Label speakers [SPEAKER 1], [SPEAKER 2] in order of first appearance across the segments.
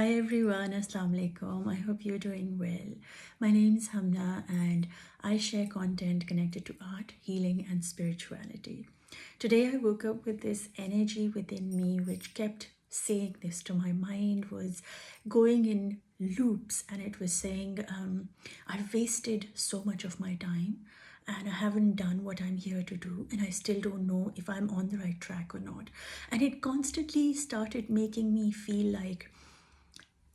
[SPEAKER 1] Hi everyone, Assalamu alaikum. I hope you're doing well. My name is Humna and I share content connected to art, healing, and spirituality. Today I woke up with this energy within me which kept saying this to my mind, was going in loops, and it was saying, I've wasted so much of my time and I haven't done what I'm here to do, and I still don't know if I'm on the right track or not. And it constantly started making me feel like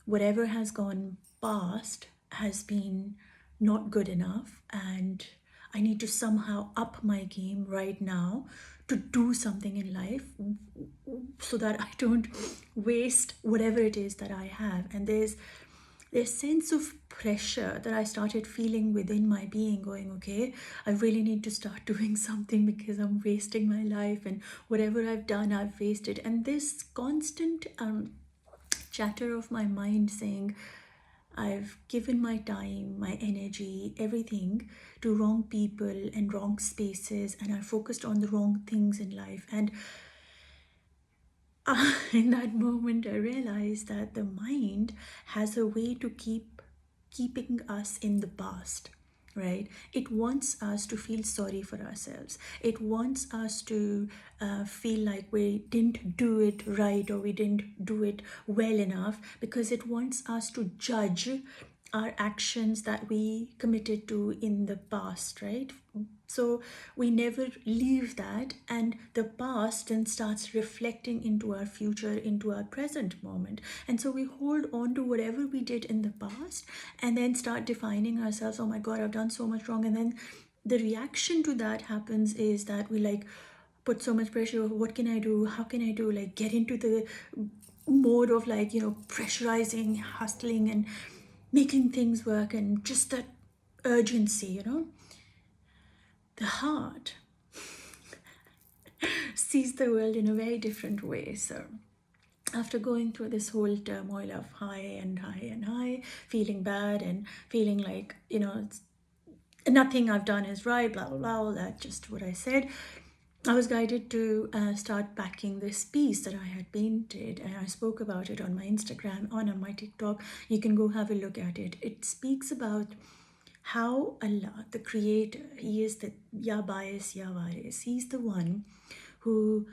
[SPEAKER 1] whatever has gone past has been not good enough, and I need to somehow up my game right now to do something in life so that I don't waste whatever it is that I have. And there's sense of pressure that I started feeling within my being, going, okay, I really need to start doing something because I'm wasting my life, and whatever I've done, I've wasted. And this constant chatter of my mind saying, I've given my time, my energy, everything to wrong people and wrong spaces, and I focused on the wrong things in life. And in that moment, I realized that the mind has a way to keeping us in the past, right? It wants us to feel sorry for ourselves. It wants us to feel like we didn't do it right, or we didn't do it well enough, because it wants us to judge our actions that we committed to in the past, right? So we never leave that, and the past then starts reflecting into our future, into our present moment. And so we hold on to whatever we did in the past and then start defining ourselves. Oh my God, I've done so much wrong. And then the reaction to that happens is that we like put so much pressure. What can I do? How can I do? Like get into the mode of like, pressurizing, hustling, and making things work, and just that urgency. The heart sees the world in a very different way. So after going through this whole turmoil of high and high and high, feeling bad and feeling like, nothing I've done is right, blah, blah, blah, all that, just what I said, I was guided to start packing this piece that I had painted, and I spoke about it on my Instagram, on my TikTok. You can go have a look at it. It speaks about how Allah, the creator, He is the Ya Ba'is, Ya Waris. He's the one who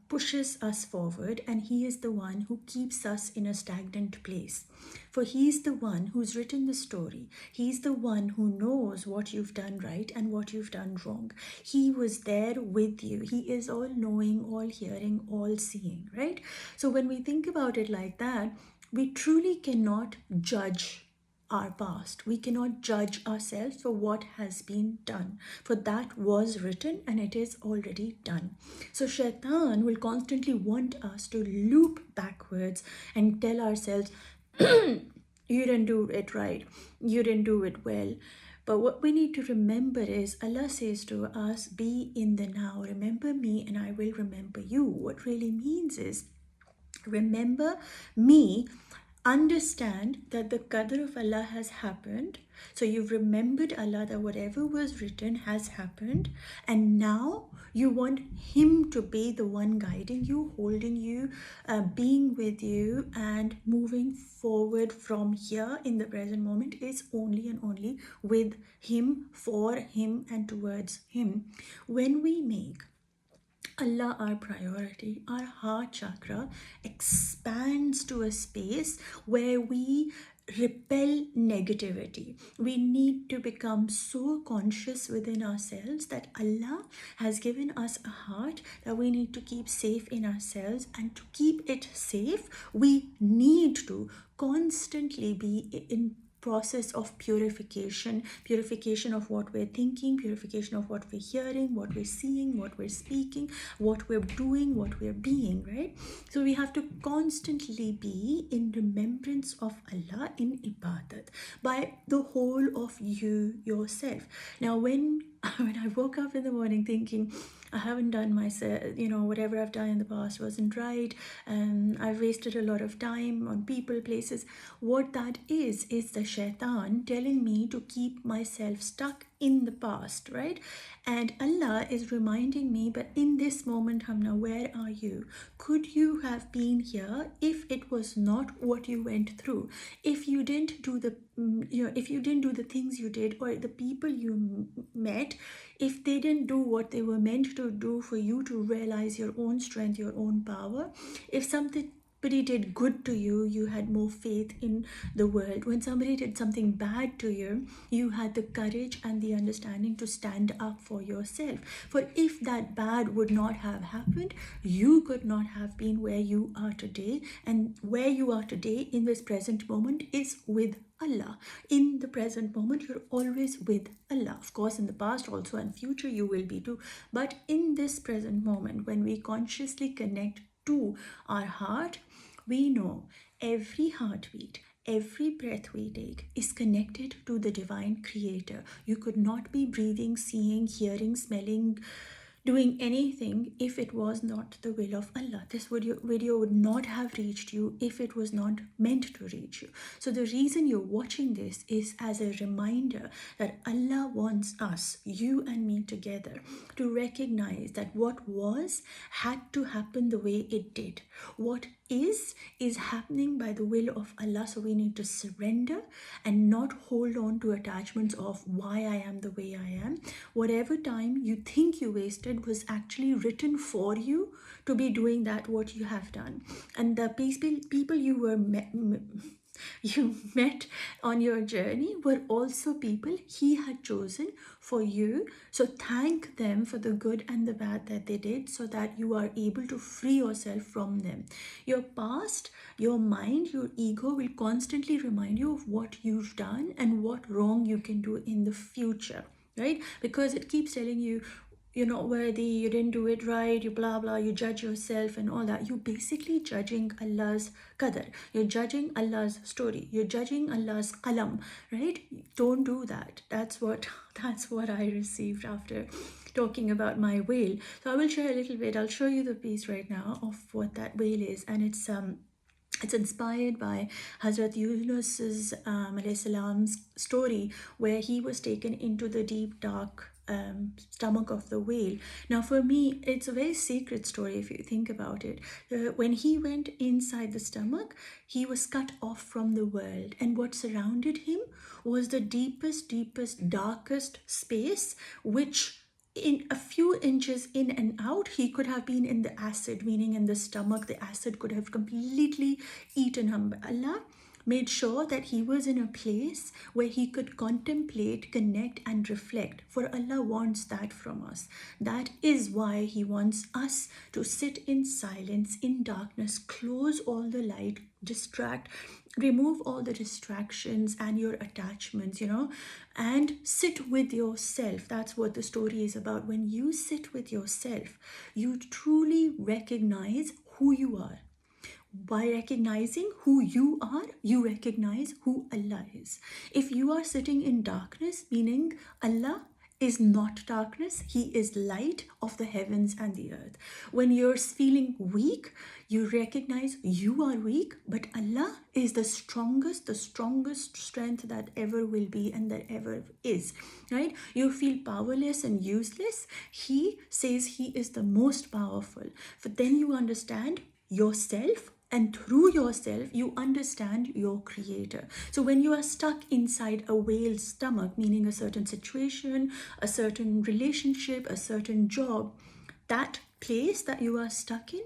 [SPEAKER 1] pushes us forward, and He is the one who keeps us in a stagnant place. For He's the one who's written the story. He's the one who knows what you've done right and what you've done wrong. He was there with you. He is all knowing, all hearing, all seeing, right? So when we think about it like that, we truly cannot judge our past. We cannot judge ourselves for what has been done, for that was written and it is already done. So shaitan will constantly want us to loop backwards and tell ourselves, you didn't do it right, you didn't do it well. But what we need to remember is, Allah says to us, be in the now, remember me and I will remember you. What really means is, remember me, understand that the qadr of Allah has happened. So you've remembered Allah, that whatever was written has happened, and now you want Him to be the one guiding you, holding you, being with you, and moving forward from here in the present moment is only and only with Him, for Him, and towards Him. When we make Allah our priority, our heart chakra expands to a space where we repel negativity. We need to become so conscious within ourselves that Allah has given us a heart that we need to keep safe in ourselves, and to keep it safe, we need to constantly be in process of purification of what we're thinking, purification of what we're hearing, what we're seeing, what we're speaking, what we're doing, what we're being, right? So we have to constantly be in remembrance of Allah, in ibadat, by the whole of you yourself. Now when I woke up in the morning thinking, I haven't done myself, whatever I've done in the past wasn't right, and I've wasted a lot of time on people, places. What that is the shaitan telling me to keep myself stuck in the past, right? And Allah is reminding me, but in this moment, Humna, where are you? Could you have been here if it was not what you went through? If you didn't do the, if you didn't do the things you did, or the people you met, if they didn't do what they were meant to do for you to realize your own strength, your own power, if somebody did good to you, you had more faith in the world. When somebody did something bad to you, you had the courage and the understanding to stand up for yourself. For if that bad would not have happened, you could not have been where you are today. And where you are today in this present moment is with Allah. In the present moment, you're always with Allah. Of course, in the past also and future, you will be too. But in this present moment, when we consciously connect to our heart, we know every heartbeat, every breath we take is connected to the divine creator. You could not be breathing, seeing, hearing, smelling, doing anything if it was not the will of Allah. This video would not have reached you if it was not meant to reach you. So the reason you're watching this is as a reminder that Allah wants us, you and me together, to recognize that what was had to happen the way it did. What is happening by the will of Allah. So we need to surrender and not hold on to attachments of why I am the way I am. Whatever time you think you wasted was actually written for you to be doing that what you have done. And the people you were you met on your journey were also people He had chosen for you. So thank them for the good and the bad that they did, so that you are able to free yourself from them. Your past, your mind, your ego will constantly remind you of what you've done and what wrong you can do in the future, right? Because it keeps telling you, you're not worthy, you didn't do it right, you blah blah, you judge yourself and all that. You're basically judging Allah's qadar, you're judging Allah's story, you're judging Allah's qalam, right? Don't do that. That's what I received after talking about my whale. So I will share a little bit. I'll show you the piece right now of what that whale is, and it's inspired by Hazrat Yunus's Salaam's story, where he was taken into the deep dark stomach of the whale. Now for me, it's a very sacred story if you think about it. When he went inside the stomach, he was cut off from the world, and what surrounded him was the deepest, darkest space, which in a few inches in and out, he could have been in the acid, meaning in the stomach. The acid could have completely eaten him. But Allah made sure that he was in a place where he could contemplate, connect, and reflect. For Allah wants that from us. That is why He wants us to sit in silence, in darkness, close all the light, remove all the distractions and your attachments, and sit with yourself. That's what the story is about. When you sit with yourself, you truly recognize who you are. By recognizing who you are, you recognize who Allah is. If you are sitting in darkness, meaning Allah is not darkness, He is light of the heavens and the earth. When you're feeling weak, you recognize you are weak, but Allah is the strongest strength that ever will be and that ever is, right? You feel powerless and useless, He says He is the most powerful. For then you understand yourself, and through yourself you understand your creator. So when you are stuck inside a whale's stomach, meaning a certain situation, a certain relationship, a certain job, that place that you are stuck in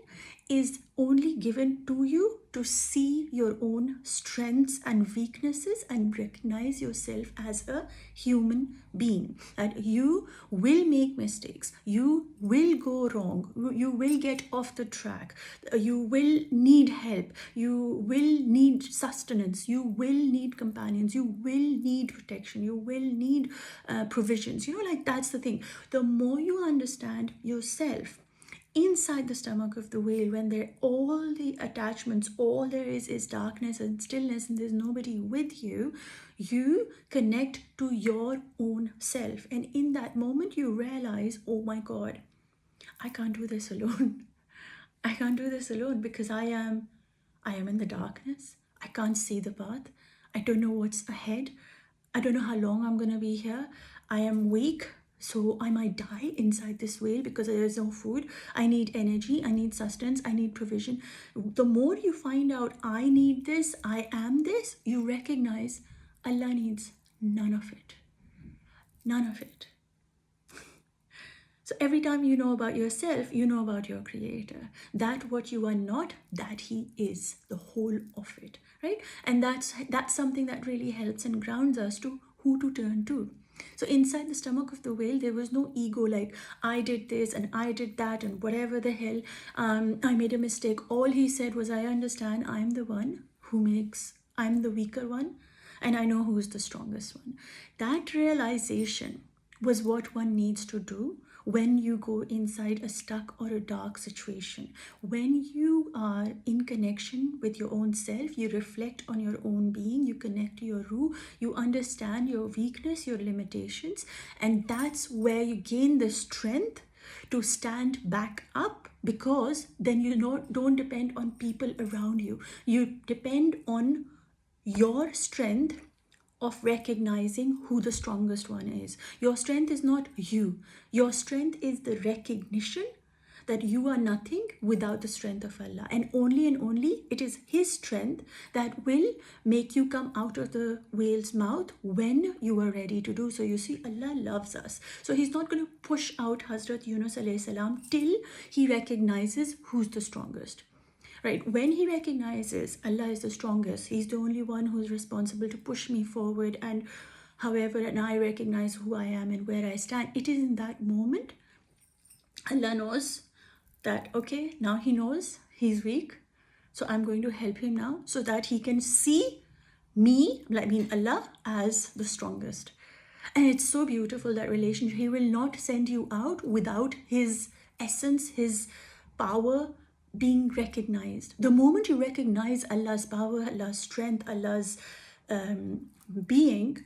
[SPEAKER 1] is only given to you to see your own strengths and weaknesses and recognize yourself as a human being. That you will make mistakes, you will go wrong, you will get off the track, you will need help, you will need sustenance, you will need companions, you will need protection, you will need provisions. That's the thing. The more you understand yourself inside the stomach of the whale, when all the attachments, all there is darkness and stillness, and there's nobody with you, you connect to your own self. And in that moment you realize, oh my God, I can't do this alone. I can't do this alone, because I am in the darkness. I can't see the path. I don't know what's ahead. I don't know how long I'm going to be here. I am weak, so I might die inside this whale because there is no food. I need energy, I need sustenance, I need provision. The more you find out, I need this, I am this, you recognize Allah needs none of it. None of it. So every time you know about yourself, you know about your creator. That what you are not, that he is, the whole of it, right? And that's something that really helps and grounds us to who to turn to. So inside the stomach of the whale, there was no ego like, I did this and I did that and whatever the hell, I made a mistake. All he said was, I understand I'm the one I'm the weaker one, and I know who's the strongest one. That realization was what one needs to do when you go inside a stuck or a dark situation. When you are in connection with your own self, you reflect on your own being, you connect to your Ruh, you understand your weakness, your limitations, and that's where you gain the strength to stand back up, because then you don't depend on people around you. You depend on your strength of recognizing who the strongest one is. Your strength is not you. Your strength is the recognition that you are nothing without the strength of Allah. And only it is His strength that will make you come out of the whale's mouth when you are ready to do so. You see, Allah loves us. So He's not going to push out Hazrat Yunus alayhi salam till He recognizes who's the strongest. Right, when he recognizes Allah is the strongest, he's the only one who's responsible to push me forward, and I recognize who I am and where I stand, it is in that moment Allah knows that, okay, now he knows he's weak, so I'm going to help him now so that he can see me, Allah, as the strongest. And it's so beautiful, that relationship. He will not send you out without his essence, his power being recognized. The moment you recognize Allah's power, Allah's strength, Allah's being,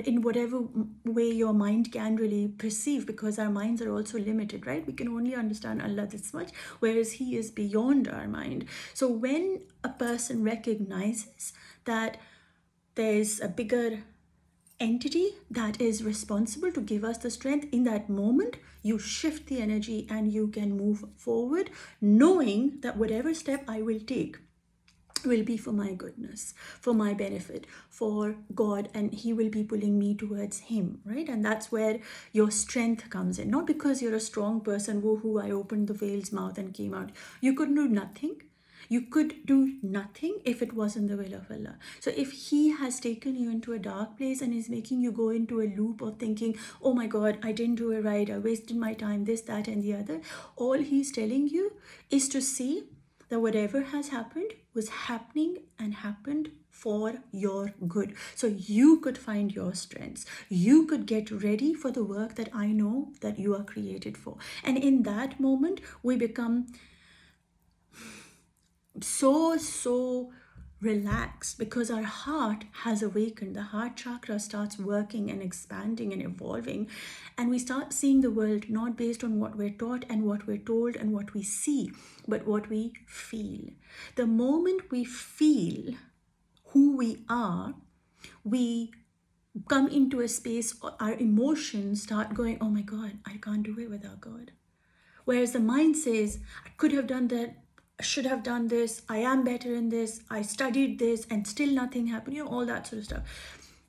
[SPEAKER 1] in whatever way your mind can really perceive, because our minds are also limited, right? We can only understand Allah this much, whereas He is beyond our mind. So when a person recognizes that there's a bigger entity that is responsible to give us the strength, in that moment you shift the energy and you can move forward, knowing that whatever step I will take will be for my goodness, for my benefit, for God, and He will be pulling me towards Him, right? And that's where your strength comes in. Not because you're a strong person, woohoo, I opened the whale's mouth and came out. You could do nothing. You could do nothing if it wasn't the will of Allah. So if He has taken you into a dark place and is making you go into a loop of thinking, oh my God, I didn't do it right, I wasted my time, this, that, and the other, all He's telling you is to see that whatever has happened was happening and happened for your good. So you could find your strengths. You could get ready for the work that I know that you are created for. And in that moment, we become so relaxed, because our heart has awakened. The heart chakra starts working and expanding and evolving, and we start seeing the world not based on what we're taught and what we're told and what we see, but what we feel. The moment we feel who we are, we come into a space, our emotions start going, oh my God, I can't do it without God. Whereas the mind says, I could have done that, I should have done this, I am better in this, I studied this, and still nothing happened, all that sort of stuff.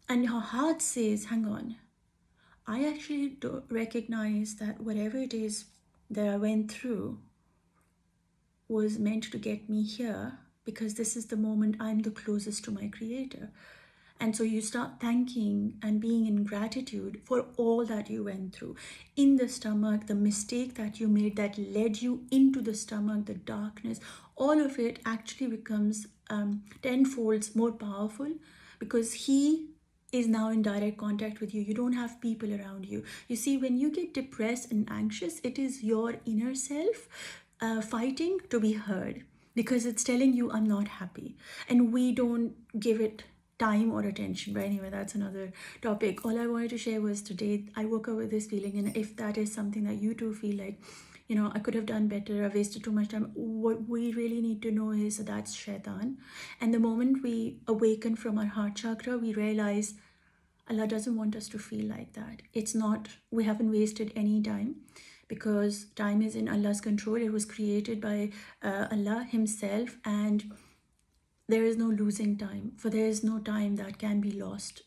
[SPEAKER 1] And your heart says, hang on, I actually do recognize that whatever it is that I went through was meant to get me here, because this is the moment I'm the closest to my Creator. And so you start thanking and being in gratitude for all that you went through. In the stomach, the mistake that you made that led you into the stomach, the darkness, all of it actually becomes tenfold more powerful, because He is now in direct contact with you. You don't have people around you. You see, when you get depressed and anxious, it is your inner self fighting to be heard, because it's telling you, I'm not happy. And we don't give it time or attention. But anyway, that's another topic. All I wanted to share was today I woke up with this feeling, and if that is something that you too feel like, I could have done better, I wasted too much time, what we really need to know is that's shaitan. And the moment we awaken from our heart chakra, we realize Allah doesn't want us to feel like that. It's not, we haven't wasted any time, because time is in Allah's control. It was created by Allah himself, and there is no losing time, for there is no time that can be lost,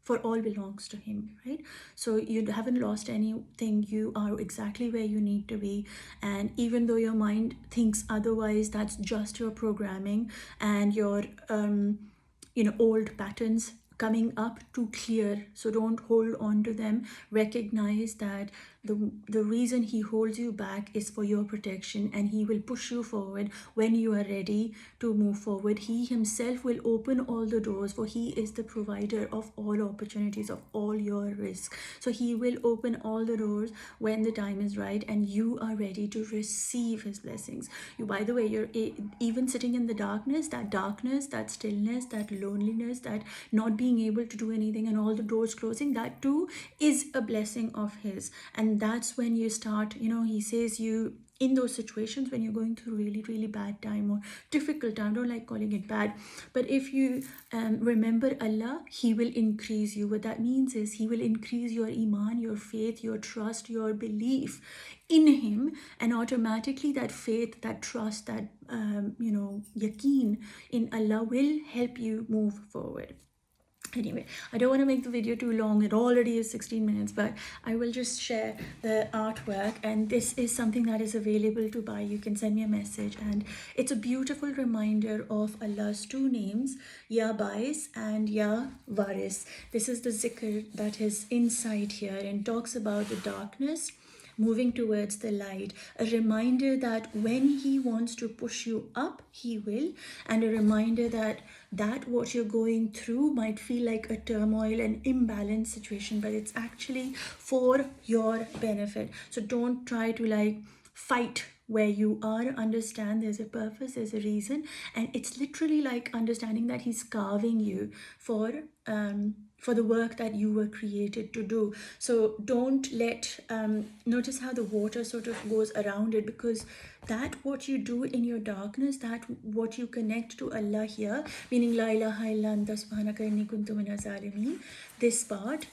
[SPEAKER 1] for all belongs to him, right? So you haven't lost anything. You are exactly where you need to be. And even though your mind thinks otherwise, that's just your programming and your old patterns coming up to clear. So don't hold on to them. Recognize that the reason he holds you back is for your protection, and he will push you forward when you are ready to move forward. He himself will open all the doors, for he is the provider of all opportunities, of all your risks. So he will open all the doors when the time is right and you are ready to receive his blessings. You, by the way, you're even sitting in the darkness, that stillness, that loneliness, that not being able to do anything and all the doors closing, that too is a blessing of his. And that's when you start, he says, you in those situations when you're going through really, really bad time or difficult time, don't like calling it bad, but if you remember Allah, he will increase you. What that means is he will increase your iman, your faith, your trust, your belief in him, and automatically that faith, that trust, that yaqeen in Allah will help you move forward. Anyway, I don't want to make the video too long. It already is 16 minutes, but I will just share the artwork, and this is something that is available to buy. You can send me a message, and it's a beautiful reminder of Allah's two names, Ya Bais and Ya Waris. This is the zikr that is inside here and talks about the darkness moving towards the light, a reminder that when he wants to push you up, he will, and a reminder that what you're going through might feel like a turmoil and imbalanced situation, but it's actually for your benefit. So don't try to fight where you are. Understand there's a purpose, there's a reason, and it's literally like understanding that he's carving you for the work that you were created to do. So don't let notice how the water sort of goes around it, because that what you do in your darkness, that what you connect to Allah here, meaning la ilaha illa anta subhanaka inni kuntu minaz zalimin, this part,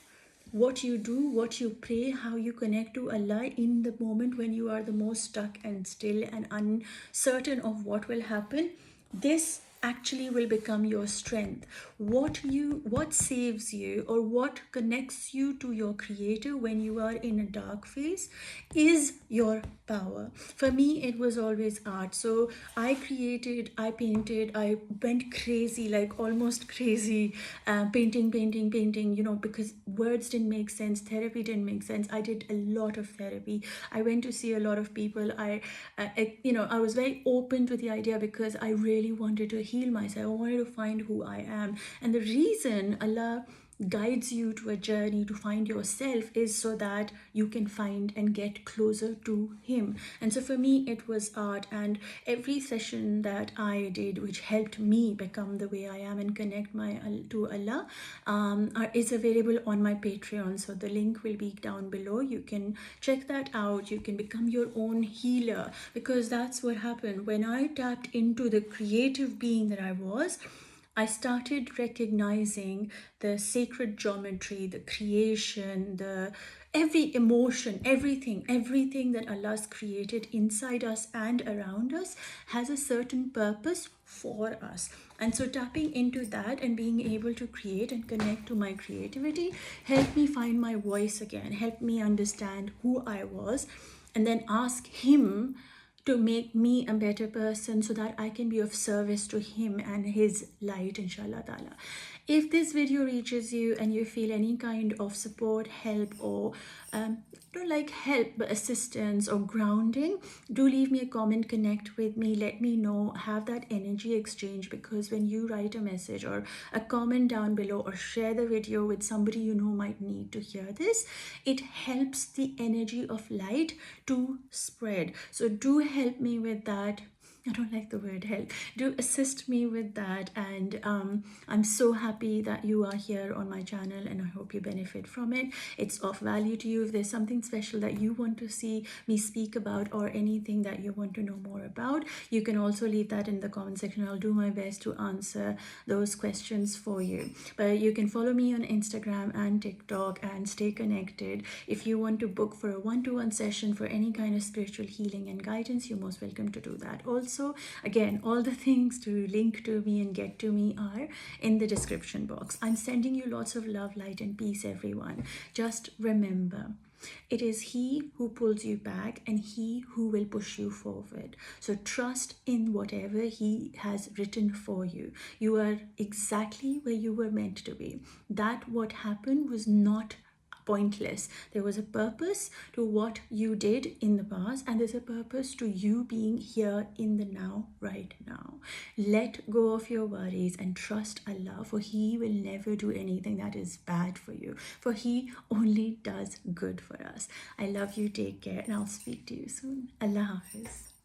[SPEAKER 1] what you do, what you pray, how you connect to Allah in the moment when you are the most stuck and still and uncertain of what will happen, this actually will become your strength. What saves you, or what connects you to your creator when you are in a dark phase, is your power. For me, it was always art. So I created, I painted, I went crazy, like almost crazy, painting, because words didn't make sense, therapy didn't make sense. I did a lot of therapy. I went to see a lot of people. I was very open to the idea because I really wanted to heal myself. I wanted to find who I am. And the reason Allah guides you to a journey to find yourself is so that you can find and get closer to him. And so for me, it was art, and every session that I did which helped me become the way I am and connect to Allah is available on my Patreon. So the link will be down below. You can check that out. You can become your own healer, because that's what happened when I tapped into the creative being that I was. I started recognizing the sacred geometry, the creation, every emotion, everything that Allah's created inside us and around us has a certain purpose for us. And so tapping into that and being able to create and connect to my creativity helped me find my voice again, helped me understand who I was, and then ask him to make me a better person so that I can be of service to him and his light, inshaAllah ta'ala. If this video reaches you and you feel any kind of support, help, or don't like help but assistance or grounding, do leave me a comment, connect with me, let me know, have that energy exchange, because when you write a message or a comment down below or share the video with somebody you know might need to hear this, it helps the energy of light to spread. So do help me with that. I don't like the word help. Do assist me with that. And I'm so happy that you are here on my channel, and I hope you benefit from it. It's of value to you. If there's something special that you want to see me speak about, or anything that you want to know more about, you can also leave that in the comment section. I'll do my best to answer those questions for you. But you can follow me on Instagram and TikTok and stay connected. If you want to book for a one-to-one session for any kind of spiritual healing and guidance, you're most welcome to do that. Also, again, all the things to link to me and get to me are in the description box. I'm sending you lots of love, light, and peace, everyone. Just remember, it is He who pulls you back and He who will push you forward. So trust in whatever He has written for you. You are exactly where you were meant to be. That what happened was not pointless. There was a purpose to what you did in the past, and there's a purpose to you being here in the now, right now. Let go of your worries and trust Allah, for He will never do anything that is bad for you, for He only does good for us. I love you. Take care, and I'll speak to you soon. Allah Hafiz.